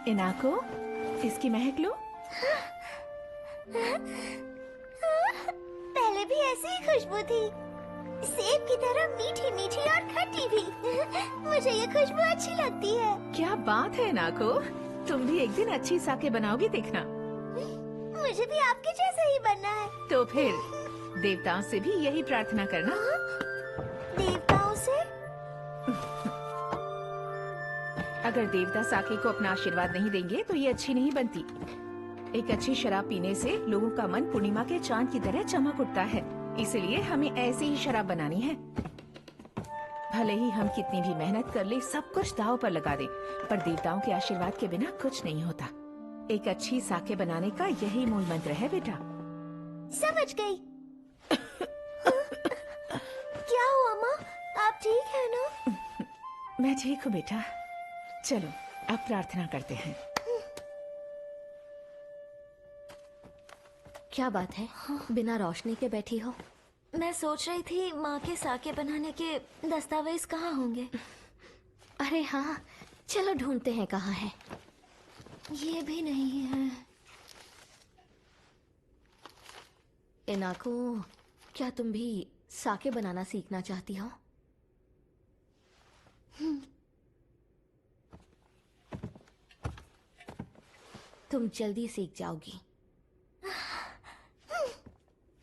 इनाको, इसकी महक लो। पहले भी ऐसी ही खुशबू थी, सेब की तरह मीठी मीठी और खट्टी भी। मुझे ये खुशबू अच्छी लगती है। क्या बात है इनाको, तुम भी एक दिन अच्छी साके बनाओगी, देखना। मुझे भी आपके जैसा ही बनना है। तो फिर देवताओं से भी यही प्रार्थना करना। देवताओं से? अगर देवता साके को अपना आशीर्वाद नहीं देंगे तो ये अच्छी नहीं बनती। एक अच्छी शराब पीने से लोगों का मन पूर्णिमा के चांद की तरह चमक उठता है, इसलिए हमें ऐसी ही शराब बनानी है। भले ही हम कितनी भी मेहनत कर ले, सब कुछ दांव पर लगा दें, पर देवताओं के आशीर्वाद के बिना कुछ नहीं होता। एक अच्छी साके बनाने का यही मूल मंत्र है बेटा। समझ गई। क्या हुआ माँ, आप ठीक है ना? मैं ठीक हूँ बेटा। चलो अब प्रार्थना करते हैं। क्या बात है, बिना रोशनी के बैठी हो? मैं सोच रही थी माँ के साके बनाने के दस्तावेज कहाँ होंगे। अरे हाँ, चलो ढूंढते हैं कहाँ है। ये भी नहीं है। इनाको, क्या तुम भी साके बनाना सीखना चाहती हो? तुम जल्दी सीख जाओगी।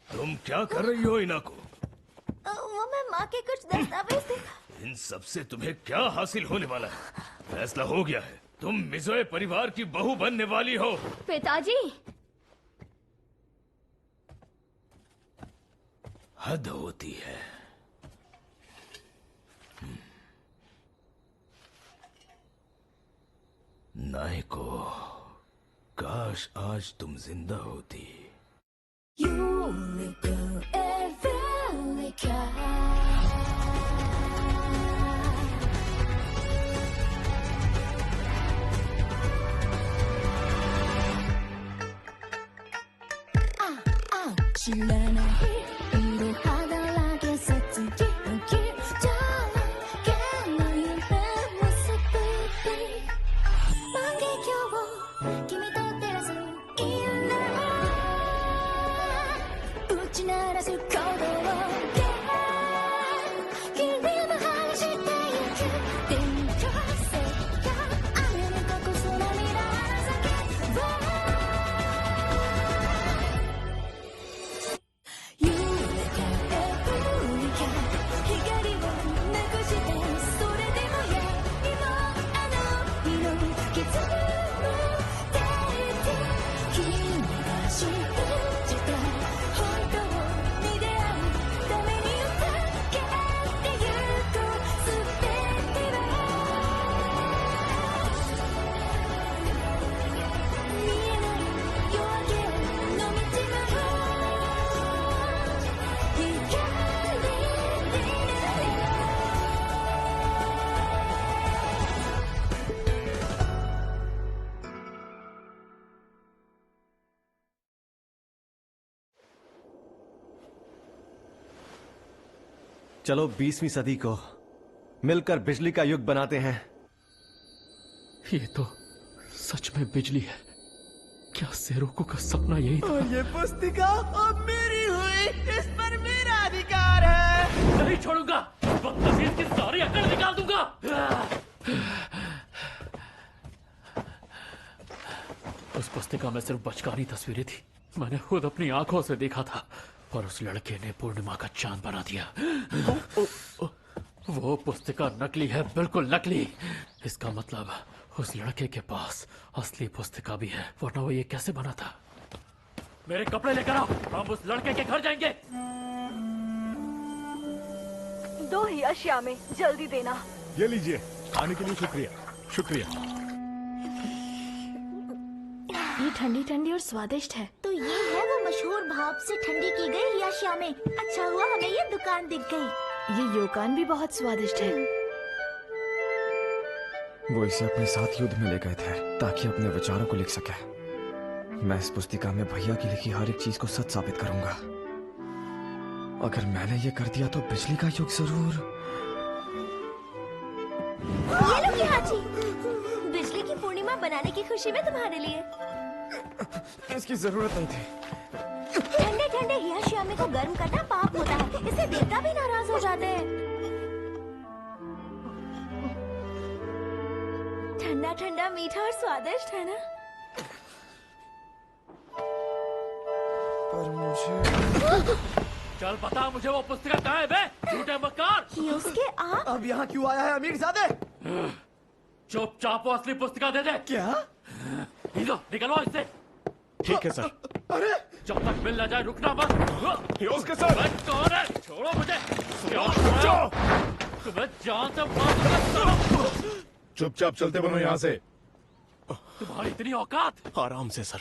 तुम क्या कर रही हो इनाको? वो मैं माँ के कुछ दस्तावेज थे। इन सब से तुम्हें क्या हासिल होने वाला है? फैसला हो गया है, तुम मिज़ोए परिवार की बहू बनने वाली हो। पिताजी! हद होती है। नायको, काश आज तुम जिंदा होती। चलो 20वीं सदी को मिलकर बिजली का युग बनाते हैं। ये तो सच में बिजली है। क्या सेरोको का सपना यही था? ये पुस्तिका अब मेरी हुई, इस पर मेरा अधिकार है। नहीं छोड़ूंगा, बदतमीज की सारी अकल निकाल दूंगा। उस पुस्तिका में सिर्फ बचकानी तस्वीरें थी, मैंने खुद अपनी आंखों से देखा था, पर उस लड़के ने पूर्णिमा का चांद बना दिया। वो पुस्तिका नकली है, बिल्कुल नकली। इसका मतलब उस लड़के के पास असली पुस्तिका भी है, वरना वो ये कैसे बना था? मेरे कपड़े लेकर आओ, हम उस लड़के के घर जाएंगे। 2 ही अशिया में, जल्दी देना। ये लीजिए, आने के लिए शुक्रिया। शुक्रिया। ये ठंडी ठंडी और स्वादिष्ट है। तो ये है वो मशहूर भाप से ठंडी की गई रियाशिया में। अच्छा हुआ हमें ये दुकान दिख गई। ये योकान भी बहुत स्वादिष्ट है। वो इसे अपने साथ युद्ध में ले गए थे ताकि अपने विचारों को लिख सके। मैं इस पुस्तिका में भैया की लिखी हर एक चीज को सच साबित करूंगा। अगर मैंने ये कर दिया तो बिजली का युग जरूर। ये लो किहाची, बिजली की पूर्णिमा बनाने की खुशी में तुम्हारे लिए। इसकी जरूरत नहीं थी। ठंडे ठंडे हियाशियामी को गर्म करना पाप होता है, इससे देवता भी नाराज हो जाते हैं। ठंडा ठंडा मीठा और स्वादिष्ट है ना? पर मुझे चल बता मुझे वो पुस्तिका कहाँ है बे? झूठे मक्कार! उसके आप अब यहाँ क्यों आया है अमीरजादे? चुपचाप वो असली पुस्तिका दे दे। क्या? लो निकलवाओ इससे। ठीक है सर। अरे जब तक मिल ना जाए रुकना मत। ये उसके सर। मैं कौन है? छोड़ो मुझे। तुम्हें जान से मार दूंगा। चुपचाप चलते बनो यहाँ से। तुम्हारी इतनी औकात? आराम से सर,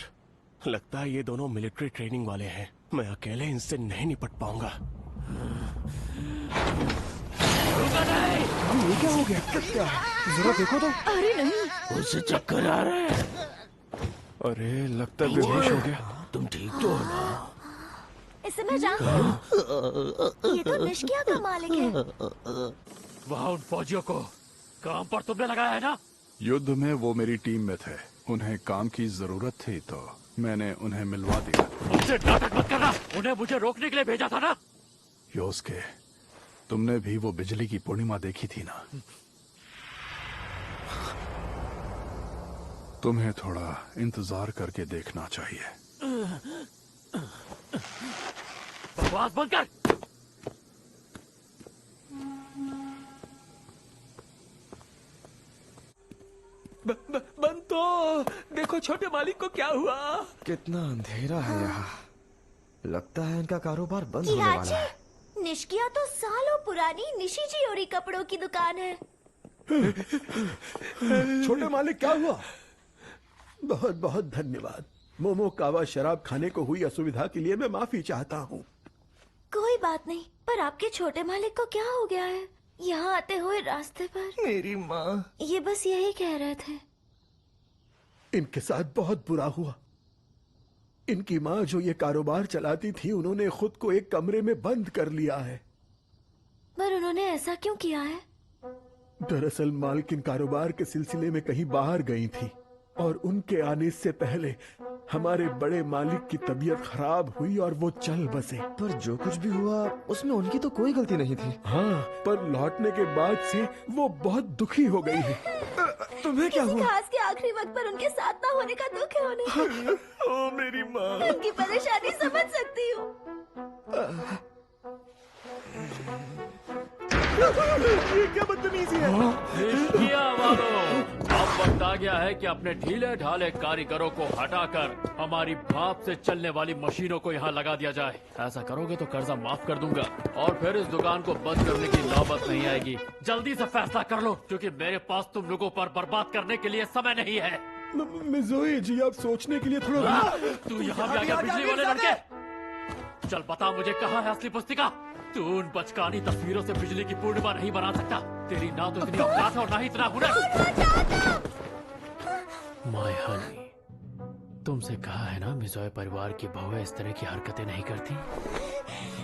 लगता है ये दोनों मिलिट्री ट्रेनिंग वाले हैं। मैं अकेले इनसे नहीं निपट पाऊंगा। ये क्या हो गया? क्या है? जरा देखो तो। अरे नहीं, उसे चक्कर आ रहे हैं। अरे लगता है बेहोश हो गया। तुम ठीक तो हो ना? इसे मैं जानता हूँ। ये तो निष्किया का मालिक है। वहाँ उन फौजियों को काम पर तुमने लगाया है ना? युद्ध में वो मेरी टीम में थे, उन्हें काम की जरूरत थी तो मैंने उन्हें मिलवा दिया। मुझसे नाटक मत करना, उन्हें मुझे रोकने के लिए भेजा था ना? योस्के, तुमने भी वो बिजली की पूर्णिमा देखी थी ना? तुम्हें थोड़ा इंतजार करके देखना चाहिए। बकवास बंद कर। बंतो, देखो छोटे मालिक को क्या हुआ। कितना अंधेरा है यहाँ। लगता है इनका कारोबार बंद होने वाला है। निष्किया तो सालों पुरानी निशिजियोरी कपड़ों की दुकान है। छोटे मालिक क्या हुआ? बहुत बहुत धन्यवाद। मोमोकावा शराब खाने को हुई असुविधा के लिए मैं माफी चाहता हूँ। कोई बात नहीं, पर आपके छोटे मालिक को क्या हो गया है? यहाँ आते हुए रास्ते पर मेरी माँ। ये बस यही कह रहे थे। इनके साथ बहुत बुरा हुआ। इनकी माँ जो ये कारोबार चलाती थी, उन्होंने खुद को एक कमरे में बंद कर लिया है। पर उन्होंने ऐसा क्यों किया है? दरअसल मालकिन कारोबार के सिलसिले में कहीं बाहर गई थी और उनके आने से पहले हमारे बड़े मालिक की तबीयत खराब हुई और वो चल बसे। पर जो कुछ भी हुआ उसमें उनकी तो कोई गलती नहीं थी। हाँ, पर लौटने के बाद से वो बहुत दुखी हो गई है। तुम्हें क्या हुआ? खास के आखिरी वक्त पर उनके साथ ना होने का दुख है उन्हें। ओ मेरी माँ। उनकी परेशानी समझ सकती हूँ। ये क्या बदतमीजी है? निष्किया वालों, अब वक्त आ गया है कि अपने ढीले ढाले कारीगरों को हटाकर हमारी भाप से चलने वाली मशीनों को यहाँ लगा दिया जाए। ऐसा करोगे तो कर्जा माफ कर दूंगा और फिर इस दुकान को बंद करने की नौबत नहीं आएगी। जल्दी से फैसला कर लो, क्योंकि मेरे पास तुम लोगों पर बर्बाद करने के लिए समय नहीं है। मिज़ोई जी, आप सोचने के लिए थोड़ा। तू यहाँ भी आ गया बिजली वाले लड़के। चल बता मुझे कहाँ है असली पुस्तिका? तू उन बचकानी तस्वीरों से बिजली की पूर्णिमा नहीं बना सकता। तेरी ना तो इतनी औकात है और ना ही इतना हुनर। माय हनी, तुमसे कहा है ना मिज़ोए परिवार की बहुएं इस तरह की हरकतें नहीं करती।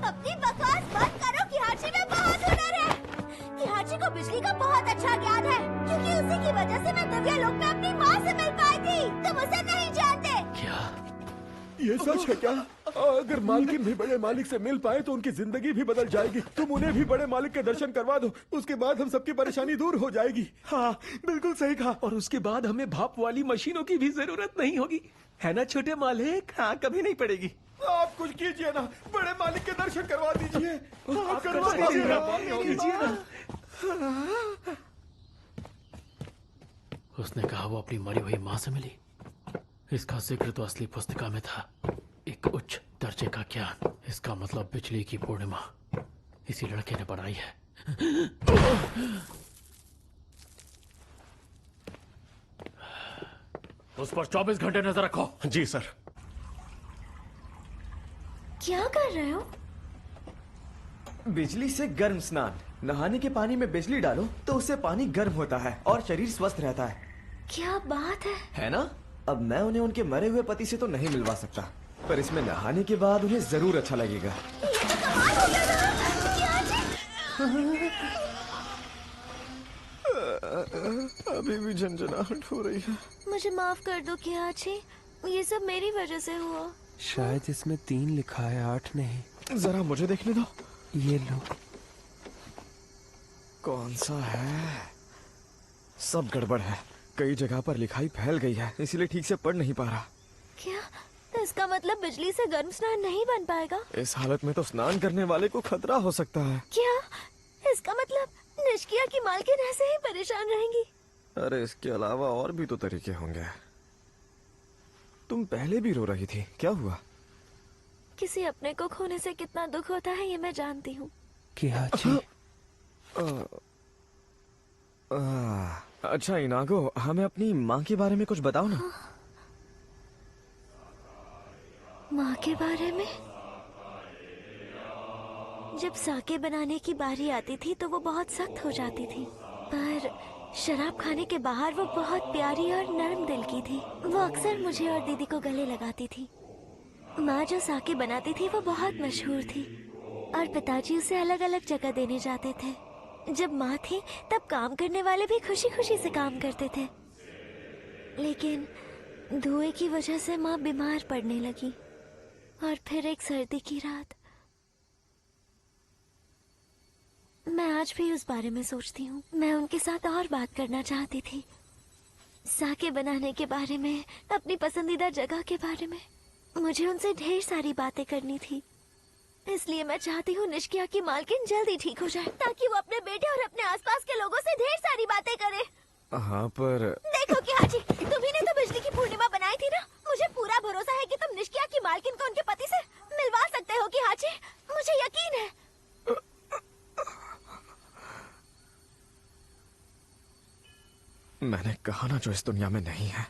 अपनी बकवास बंद करो। किहाची में बहुत हुनर है। किहाची को बिजली का बहुत अच्छा ज्ञान है, क्योंकि उसी की वजह से मैं दिव्या लोक में अपनी माँ से मिल पाई थी। तुम उसे नहीं जानते। क्या ये सच है क्या? अगर मालकिन भी बड़े मालिक से मिल पाए तो उनकी जिंदगी भी बदल जाएगी। तुम उन्हें भी बड़े मालिक के दर्शन करवा दो, उसके बाद हम सबकी परेशानी दूर हो जाएगी। हाँ, बिल्कुल सही कहा। और उसके बाद हमें भाप वाली मशीनों की भी जरूरत नहीं होगी, है ना छोटे मालिक? हाँ, कभी नहीं पड़ेगी। आप कुछ कीजिए ना, बड़े मालिक के दर्शन करवा दीजिए। आप करवा कीजिए ना। उसने कहा वो अपनी मरी हुई माँ से मिली। इसका जिक्र तो असली पुस्तिका में था। एक उच्च दर्जे का ज्ञान, इसका मतलब बिजली की पूर्णिमा इसी लड़के ने बनाई है। उस पर 24 घंटे नजर रखो। जी सर। क्या कर रहे हो? बिजली से गर्म स्नान। नहाने के पानी में बिजली डालो तो उससे पानी गर्म होता है और शरीर स्वस्थ रहता है। क्या बात है ना? अब मैं उन्हें उनके मरे हुए पति से तो नहीं मिलवा सकता, पर इसमें नहाने के बाद उन्हें जरूर अच्छा लगेगा। ये तो कमाल हो गया। अभी भी झंझनाहट हो रही है। मुझे माफ कर दो किहाची, ये सब मेरी वजह से हुआ। शायद इसमें 3 लिखा है, 8 नहीं। जरा मुझे देखने दो। ये लो। कौन सा है? सब गड़बड़ है। कई जगह पर लिखाई फैल गई है, इसीलिए ठीक से पढ़ नहीं पा रहा। क्या? तो इसका मतलब बिजली से गर्म स्नान नहीं बन पाएगा? इस हालत में तो स्नान करने वाले को खतरा हो सकता है। क्या? इसका मतलब निष्किया की मालकिन ऐसे ही परेशान रहेंगी? अरे इसके अलावा और भी तो तरीके होंगे। तुम पहले भी रो रही थी, क्या हुआ? किसी अपने को खोने से कितना दुख होता है ये मैं जानती हूँ। किहाची। अच्छा इनागो, हमें अपनी माँ के बारे में कुछ बताओ ना। माँ के बारे में? जब साके बनाने की बारी आती थी तो वो बहुत सख्त हो जाती थी, पर शराब खाने के बाहर वो बहुत प्यारी और नरम दिल की थी। वो अक्सर मुझे और दीदी को गले लगाती थी। माँ जो साके बनाती थी वो बहुत मशहूर थी और पिताजी उसे अलग अलग जगह देने जाते थे। जब माँ थी तब काम करने वाले भी खुशी खुशी से काम करते थे, लेकिन धुएं की वजह से माँ बीमार पड़ने लगी। और फिर एक सर्दी की रात, मैं आज भी उस बारे में सोचती हूँ। मैं उनके साथ और बात करना चाहती थी, साके बनाने के बारे में, अपनी पसंदीदा जगह के बारे में। मुझे उनसे ढेर सारी बातें करनी थी, इसलिए मैं चाहती हूँ निष्किया की मालकिन जल्दी ठीक हो जाए ताकि वो अपने बेटे और अपने आसपास के लोगों से ढेर सारी बातें करे। हाँ पर देखो किहाची, तुम्ही ने तो बिजली की पूर्णिमा बनाई थी ना। मुझे पूरा भरोसा है कि तुम निष्किया की मालकिन को उनके पति से मिलवा सकते हो किहाची, मुझे यकीन है। मैंने कहा ना, जो इस दुनिया में नहीं है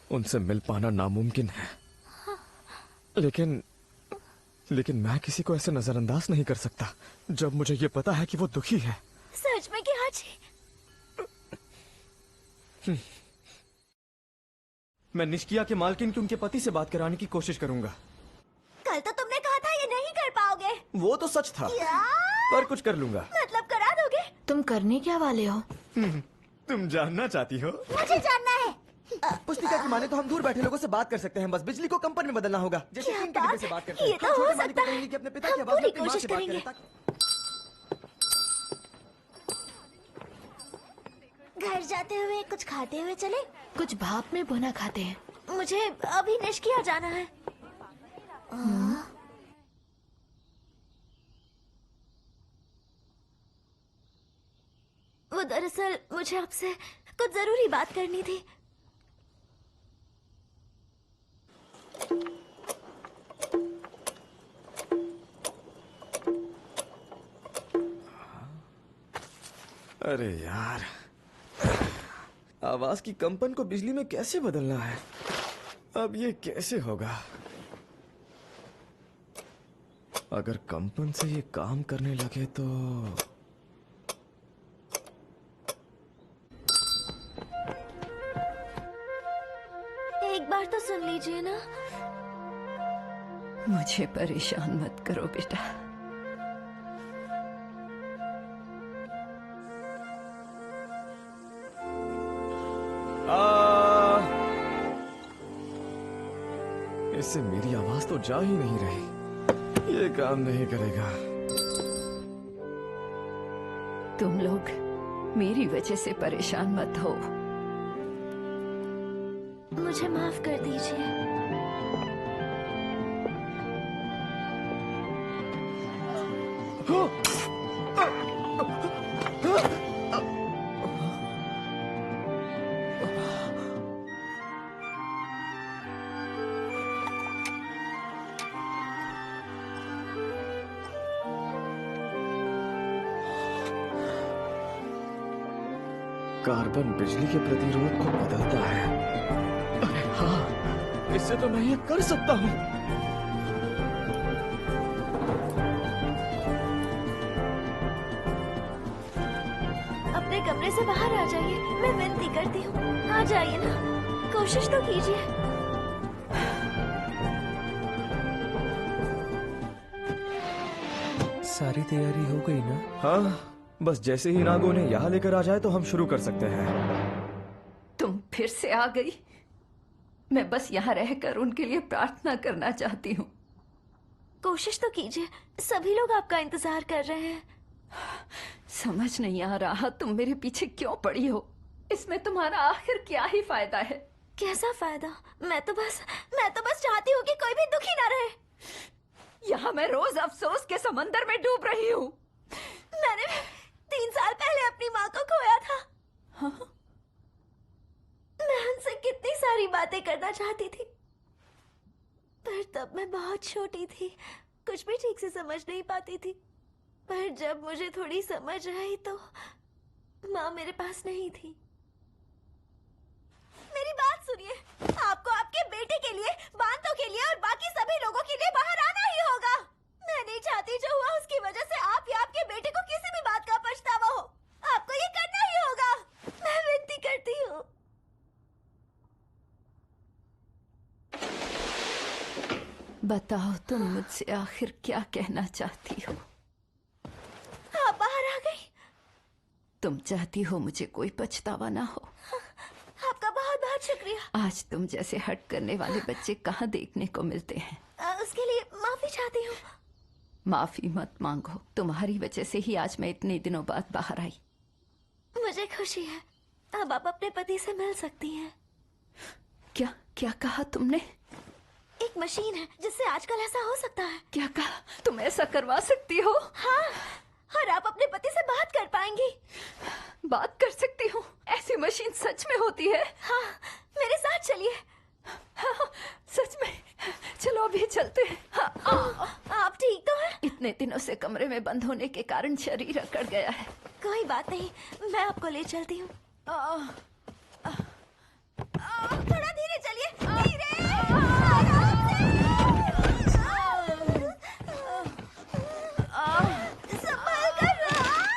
उनसे मिल पाना नामुमकिन है। लेकिन मैं किसी को ऐसे नजरअंदाज नहीं कर सकता जब मुझे ये पता है कि वो दुखी है। सच में किहाची? मैं निष्किया के मालकिन की उनके पति से बात कराने की कोशिश करूंगा। कल तो तुमने कहा था ये नहीं कर पाओगे। वो तो सच था, पर कुछ कर लूंगा। मतलब करा दोगे? तुम करने क्या वाले हो? तुम जानना चाहती हो? मुझे जानना है। पुस्तिका की माने तो हम दूर बैठे लोगों से बात कर सकते हैं, बस बिजली को कंपन में बदलना होगा। जैसे टीम के डिब्बे से बात करते हैं। ये तो हो सकता है। कि अपने पिता की हम आवाज में पूरी अपनी माँ कोशिश से बात करेंगे। करें घर जाते हुए कुछ खाते हुए चले? कुछ भाप में भुना खाते हैं। मुझे अभी निष्किया जाना है। वो दरअसल मुझे आपसे कुछ जरूरी बात करनी थी। अरे यार, आवाज की कंपन को बिजली में कैसे बदलना है? अब ये कैसे होगा? अगर कंपन से ये काम करने लगे तो एक बार तो सुन लीजिए ना। मुझे परेशान मत करो बेटा। इससे मेरी आवाज तो जा ही नहीं रही। ये काम नहीं करेगा। तुम लोग मेरी वजह से परेशान मत हो। मुझे माफ कर दीजिए। कार्बन बिजली के प्रतिरोध को बदलता है। अरे हाँ, इससे तो मैं ये कर सकता हूँ। अपने कमरे से बाहर आ जाइए, मैं विनती करती हूँ। आ जाइए ना, कोशिश तो कीजिए। सारी तैयारी हो गई ना? हाँ, बस जैसे ही नागो ने यहाँ लेकर आ जाए तो हम शुरू कर सकते हैं। तुम फिर से आ गई। मैं बस यहाँ रहकर उनके लिए प्रार्थना करना चाहती हूँ। कोशिश तो कीजिए, सभी लोग आपका इंतजार कर रहे हैं। समझ नहीं आ रहा तुम मेरे पीछे क्यों पड़ी हो। इसमें तुम्हारा आखिर क्या ही फायदा है? कैसा फायदा? मैं तो बस चाहती हूँ कि कोई भी दुखी ना रहे। यहाँ मैं रोज अफसोस के समंदर में डूब रही हूँ। मैंने 3 साल पहले अपनी माँ को खोया था। हाँ? मैं उनसे कितनी सारी बातें करना चाहती थी, पर तब मैं बहुत छोटी थी, कुछ भी ठीक से समझ नहीं पाती थी। पर जब मुझे थोड़ी समझ आई तो माँ मेरे पास नहीं थी। मेरी बात सुनिए, आपको आपके बेटे के लिए, बांतों के लिए और बाकी सभी लोगों के लिए बाहर आना ही होगा। मैं नहीं चाहती जो हुआ उसकी वजह से आप या आपके बेटे को किसी भी बात का पछतावा हो। आपको ये करना ही होगा। मैं विनती करती हूँ। बताओ तुम मुझसे आखिर क्या कहना चाहती हो? आप बाहर आ गई। तुम चाहती हो मुझे कोई पछतावा ना हो। आपका बहुत बहुत शुक्रिया। आज तुम जैसे हट करने वाले बच्चे कहाँ देखने को मिलते हैं। उसके लिए माफी चाहती हूँ। माफी मत मांगो, तुम्हारी वजह से ही आज मैं इतने दिनों बाद बाहर आई। मुझे खुशी है, अब आप अपने पति से मिल सकती हैं। क्या क्या कहा तुमने? एक मशीन है जिससे आजकल ऐसा हो सकता है। क्या कहा? तुम ऐसा करवा सकती हो? हाँ, और आप अपने पति से बात कर पाएंगी। बात कर सकती हूँ? ऐसी मशीन सच में होती है? हाँ, मेरे साथ चलिए। हाँ, सच में? चलो अभी चलते हैं। हाँ, आप ठीक तो हैं? इतने दिनों से कमरे में बंद होने के कारण शरीर अकड़ गया है। कोई बात नहीं, मैं आपको ले चलती हूँ। थोड़ा धीरे चलिए, धीरे। संभाल कर।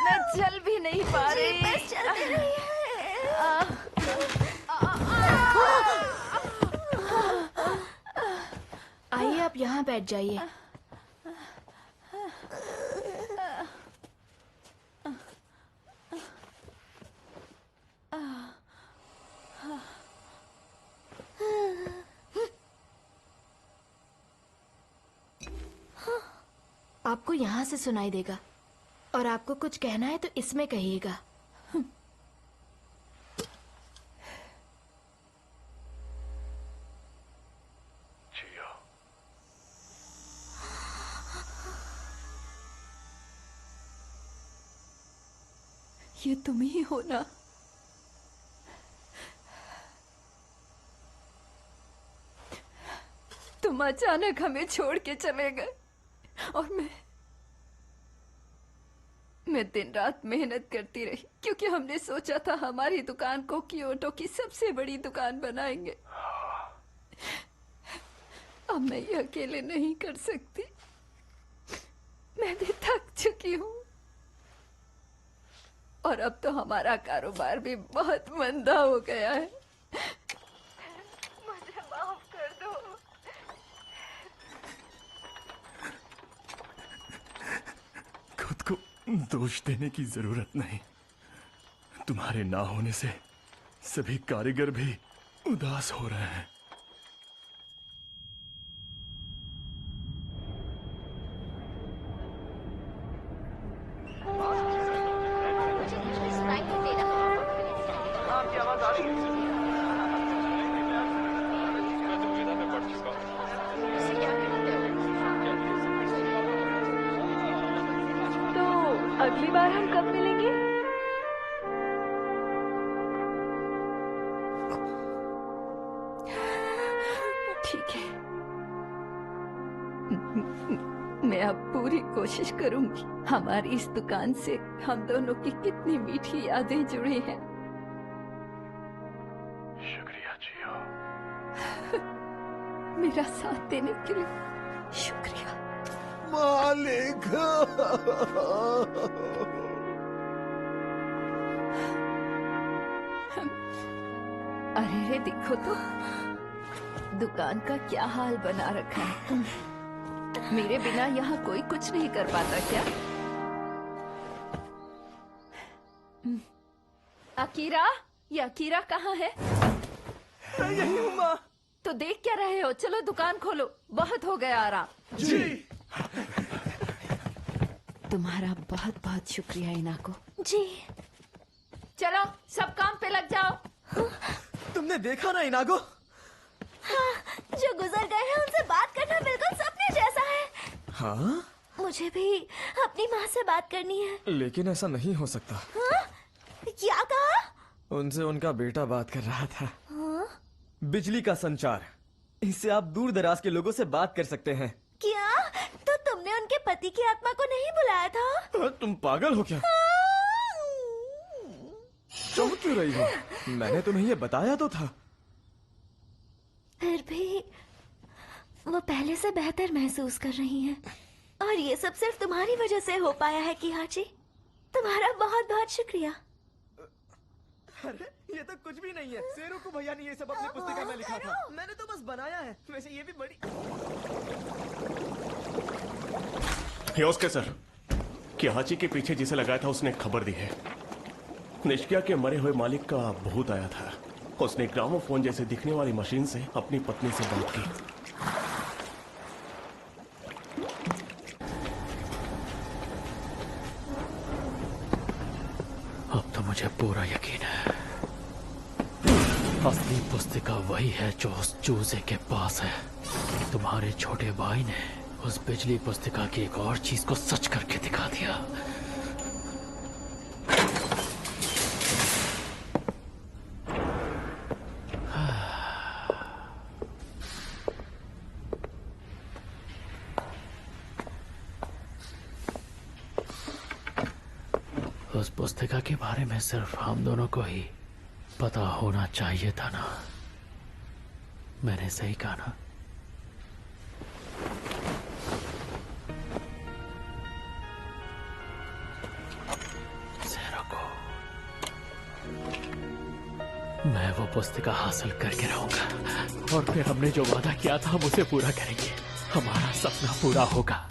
मैं चल भी नहीं पा रही। बस चलते रहिए। आइए, आप यहाँ बैठ जाइए। आपको यहाँ से सुनाई देगा, और आपको कुछ कहना है तो इसमें कहिएगा। ये तुम ही हो ना? तुम अचानक हमें छोड़ के चले गए और मैं दिन रात मेहनत करती रही, क्योंकि हमने सोचा था हमारी दुकान को क्योटो की सबसे बड़ी दुकान बनाएंगे। अब मैं ये अकेले नहीं कर सकती। मैं भी थक चुकी हूँ और अब तो हमारा कारोबार भी बहुत मंदा हो गया है। मुझे माफ कर दो। खुद को दोष देने की जरूरत नहीं। तुम्हारे ना होने से सभी कारीगर भी उदास हो रहे हैं। अगली बार हम कब मिलेंगे? ठीक है, मैं अब पूरी कोशिश करूंगी। हमारी इस दुकान से हम दोनों की कितनी मीठी यादें जुड़ी हैं। शुक्रिया जियो। मेरा साथ देने के लिए शुक्रिया। मालिक। अरे रे, देखो तो दुकान का क्या हाल बना रखा है तुम। मेरे बिना यहाँ कोई कुछ नहीं कर पाता क्या? अकीरा, ये अकीरा कहाँ है? यही हूँ माँ। तो देख क्या रहे हो? चलो दुकान खोलो, बहुत हो गया आराम। जी। तुम्हारा बहुत बहुत शुक्रिया इनाको। जी। चलो सब काम पे लग जाओ। तुमने देखा ना इनागो? हाँ, जो गुजर गए हैं उनसे बात करना बिल्कुल सपने जैसा है। हाँ? मुझे भी अपनी माँ से बात करनी है। लेकिन ऐसा नहीं हो सकता। हाँ? क्या कहा? उनसे उनका बेटा बात कर रहा था। हाँ? बिजली का संचार, इससे आप दूर दराज के लोगों से बात कर सकते हैं। क्या? तो तुमने उनके पति की आत्मा को नहीं बुलाया था? तुम पागल हो क्या? चौंक क्यों रही हो? मैंने तुम्हें ये बताया तो था। फिर भी वो पहले से बेहतर महसूस कर रही हैं। और ये सब सिर्फ तुम्हारी वजह से हो पाया है किहाची। तुम्हारा बहुत बहुत शुक्रिया। अरे ये तो कुछ भी नहीं है। सेरोकू भैया ने ये सब अपनी पुस्तिका में लिखा था। मैंने तो बस बनाया है। वैसे ये भी बड़ी। योस्के सर, किहाची के पीछे जिसे लगाया था उसने खबर दी है। निष्क्रिया के मरे हुए मालिक का भूत आया था। उसने ग्रामोफोन जैसे दिखने वाली मशीन से अपनी पत्नी से बात की। अब तो मुझे पूरा यकीन है असली पुस्तिका वही है जो उस चूजे के पास है। तुम्हारे छोटे भाई ने उस बिजली पुस्तिका की एक और चीज को सच करके दिखा दिया। उस पुस्तिका के बारे में सिर्फ हम दोनों को ही पता होना चाहिए था ना? मैंने सही कहा ना? सेरोको, मैं वो पुस्तिका हासिल करके रहूंगा और फिर हमने जो वादा किया था हम उसे पूरा करेंगे। हमारा सपना पूरा होगा।